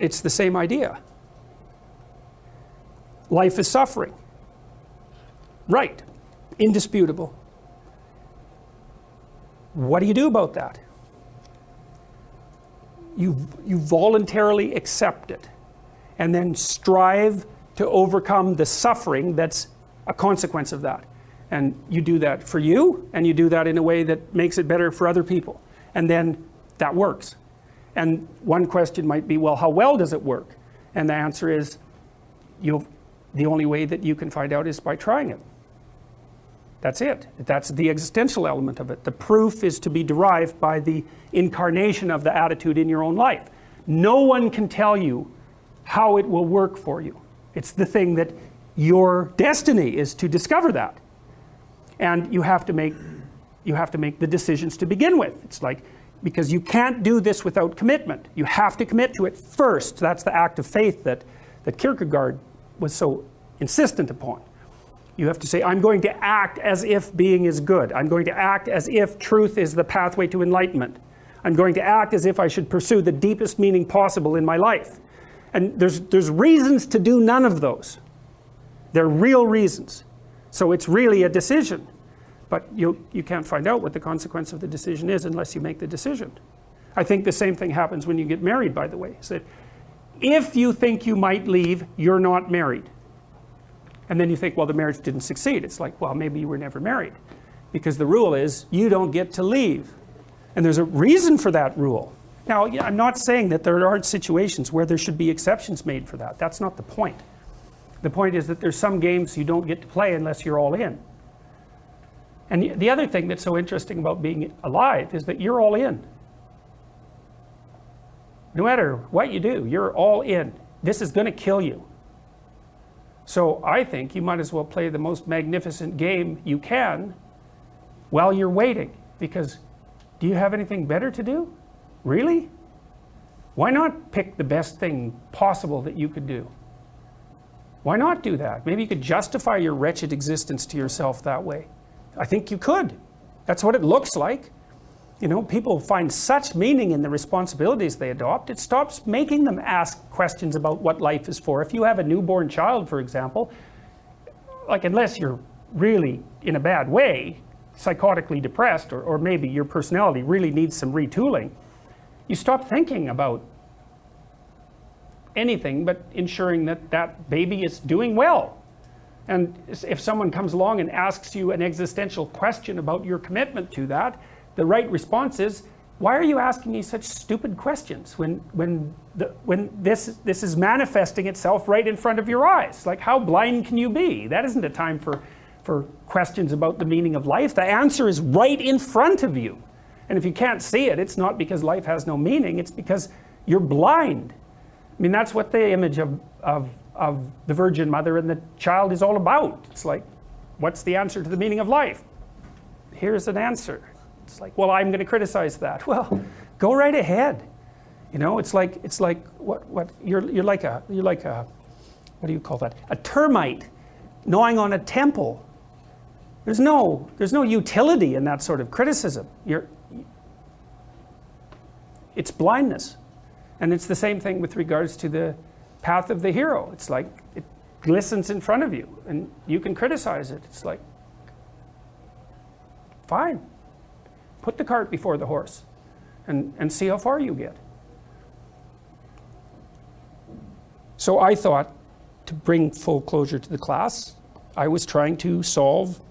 it's the same idea. Life is suffering. Right. Indisputable. What do you do about that? You voluntarily accept it and then strive to overcome the suffering that's a consequence of that. And you do that for you, and you do that in a way that makes it better for other people. And then that works. And one question might be, well, how well does it work? And the answer is, the only way that you can find out is by trying it. That's it. That's the existential element of it. The proof is to be derived by the incarnation of the attitude in your own life. No one can tell you how it will work for you. It's the thing that your destiny is to discover that. And you have to make the decisions to begin with. It's like, because you can't do this without commitment. You have to commit to it first. That's the act of faith that Kierkegaard was so insistent upon. You have to say, I'm going to act as if being is good. I'm going to act as if truth is the pathway to enlightenment. I'm going to act as if I should pursue the deepest meaning possible in my life. And there's reasons to do none of those. They're real reasons. So it's really a decision. But you can't find out what the consequence of the decision is unless you make the decision. I think the same thing happens when you get married, by the way. So if you think you might leave, you're not married. And then you think, well, the marriage didn't succeed. It's like, well, maybe you were never married. Because the rule is, you don't get to leave. And there's a reason for that rule. Now, I'm not saying that there aren't situations where there should be exceptions made for that. That's not the point. The point is that there's some games you don't get to play unless you're all in. And the other thing that's so interesting about being alive is that you're all in. No matter what you do, you're all in. This is going to kill you. So I think you might as well play the most magnificent game you can while you're waiting. Because do you have anything better to do? Really? Why not pick the best thing possible that you could do? Why not do that? Maybe you could justify your wretched existence to yourself that way. I think you could. That's what it looks like. You know, people find such meaning in the responsibilities they adopt. It stops making them ask questions about what life is for. If you have a newborn child, for example, like unless you're really in a bad way, psychotically depressed, or maybe your personality really needs some retooling, you stop thinking about anything but ensuring that that baby is doing well. And if someone comes along and asks you an existential question about your commitment to that, the right response is, why are you asking me such stupid questions when this is manifesting itself right in front of your eyes? Like, how blind can you be? That isn't a time for questions about the meaning of life. The answer is right in front of you. And if you can't see it, it's not because life has no meaning, it's because you're blind. I mean, that's what the image of the Virgin Mother and the child is all about. It's like, what's the answer to the meaning of life? Here's an answer. It's like, well, I'm going to criticize that. Well, go right ahead. You know, it's like what you're like a what do you call that? A termite gnawing on a temple. There's no utility in that sort of criticism. It's blindness. And it's the same thing with regards to the path of the hero. It's like it glistens in front of you and you can criticize it. It's like, fine. Put the cart before the horse and see how far you get. So I thought, to bring full closure to the class, I was trying to solve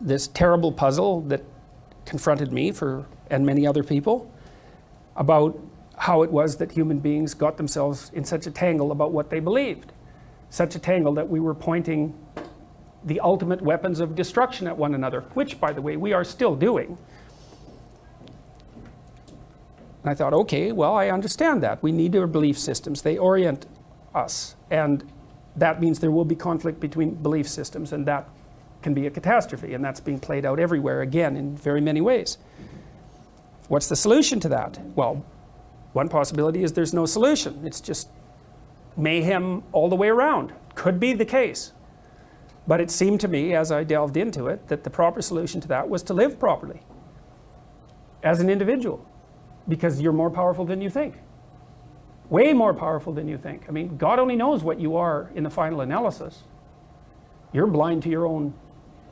this terrible puzzle that confronted me and many other people about how it was that human beings got themselves in such a tangle about what they believed. Such a tangle that we were pointing the ultimate weapons of destruction at one another, which, by the way, we are still doing. And I thought, okay, well, I understand that. We need our belief systems. They orient us. And that means there will be conflict between belief systems, and that can be a catastrophe. And that's being played out everywhere, again, in very many ways. What's the solution to that? Well, one possibility is there's no solution. It's just mayhem all the way around. Could be the case. But it seemed to me, as I delved into it, that the proper solution to that was to live properly as an individual, because you're more powerful than you think. Way more powerful than you think. I mean, God only knows what you are in the final analysis. You're blind to your own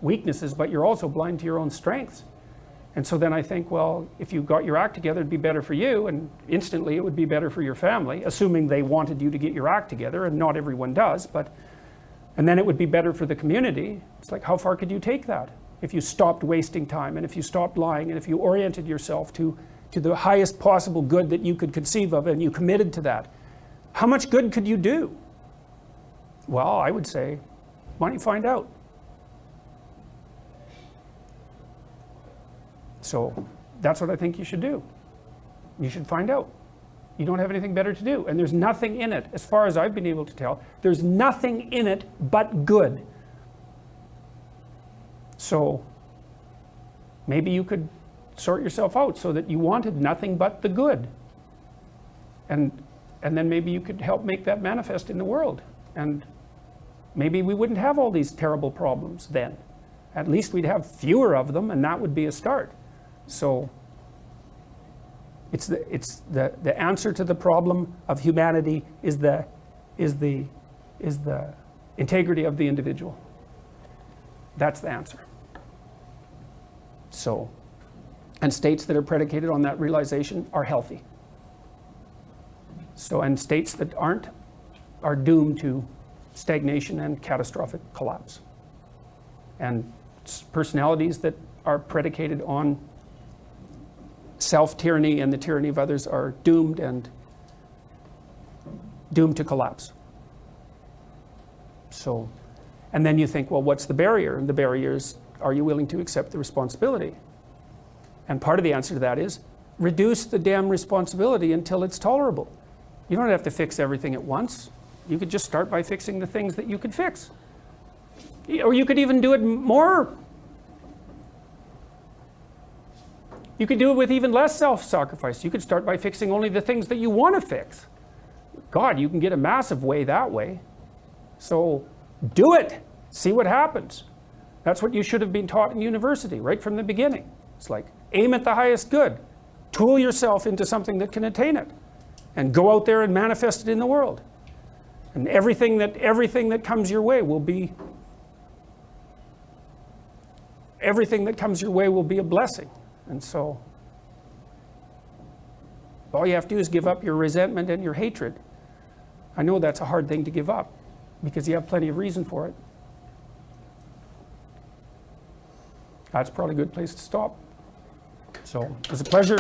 weaknesses, but you're also blind to your own strengths. And so then I think, well, if you got your act together, it'd be better for you, and instantly it would be better for your family, assuming they wanted you to get your act together, and not everyone does, but, and then it would be better for the community. It's like, how far could you take that? If you stopped wasting time, and if you stopped lying, and if you oriented yourself to the highest possible good that you could conceive of, and you committed to that, how much good could you do? Well, I would say, why don't you find out? So that's what I think you should do. You should find out. You don't have anything better to do. And there's nothing in it, as far as I've been able to tell, there's nothing in it but good. So maybe you could sort yourself out so that you wanted nothing but the good. And then maybe you could help make that manifest in the world. And maybe we wouldn't have all these terrible problems then. At least we'd have fewer of them, and that would be a start. So it's the answer to the problem of humanity is the integrity of the individual. That's the answer. So, and states that are predicated on that realization are healthy. So, and states that aren't are doomed to stagnation and catastrophic collapse. And personalities that are predicated on self-tyranny and the tyranny of others are doomed to collapse. So, and then you think, well, what's the barrier? And the barrier is, are you willing to accept the responsibility? And part of the answer to that is, reduce the damn responsibility until it's tolerable. You don't have to fix everything at once. You could just start by fixing the things that you could fix. Or you could even do it more. You could do it with even less self-sacrifice. You could start by fixing only the things that you want to fix. God, you can get a massive way that way. So do it. See what happens. That's what you should have been taught in university right from the beginning. It's like, aim at the highest good. Tool yourself into something that can attain it. And go out there and manifest it in the world. And everything that comes your way will be a blessing. And so all you have to do is give up your resentment and your hatred. I know that's a hard thing to give up because you have plenty of reason for it. That's probably a good place to stop. So it was a pleasure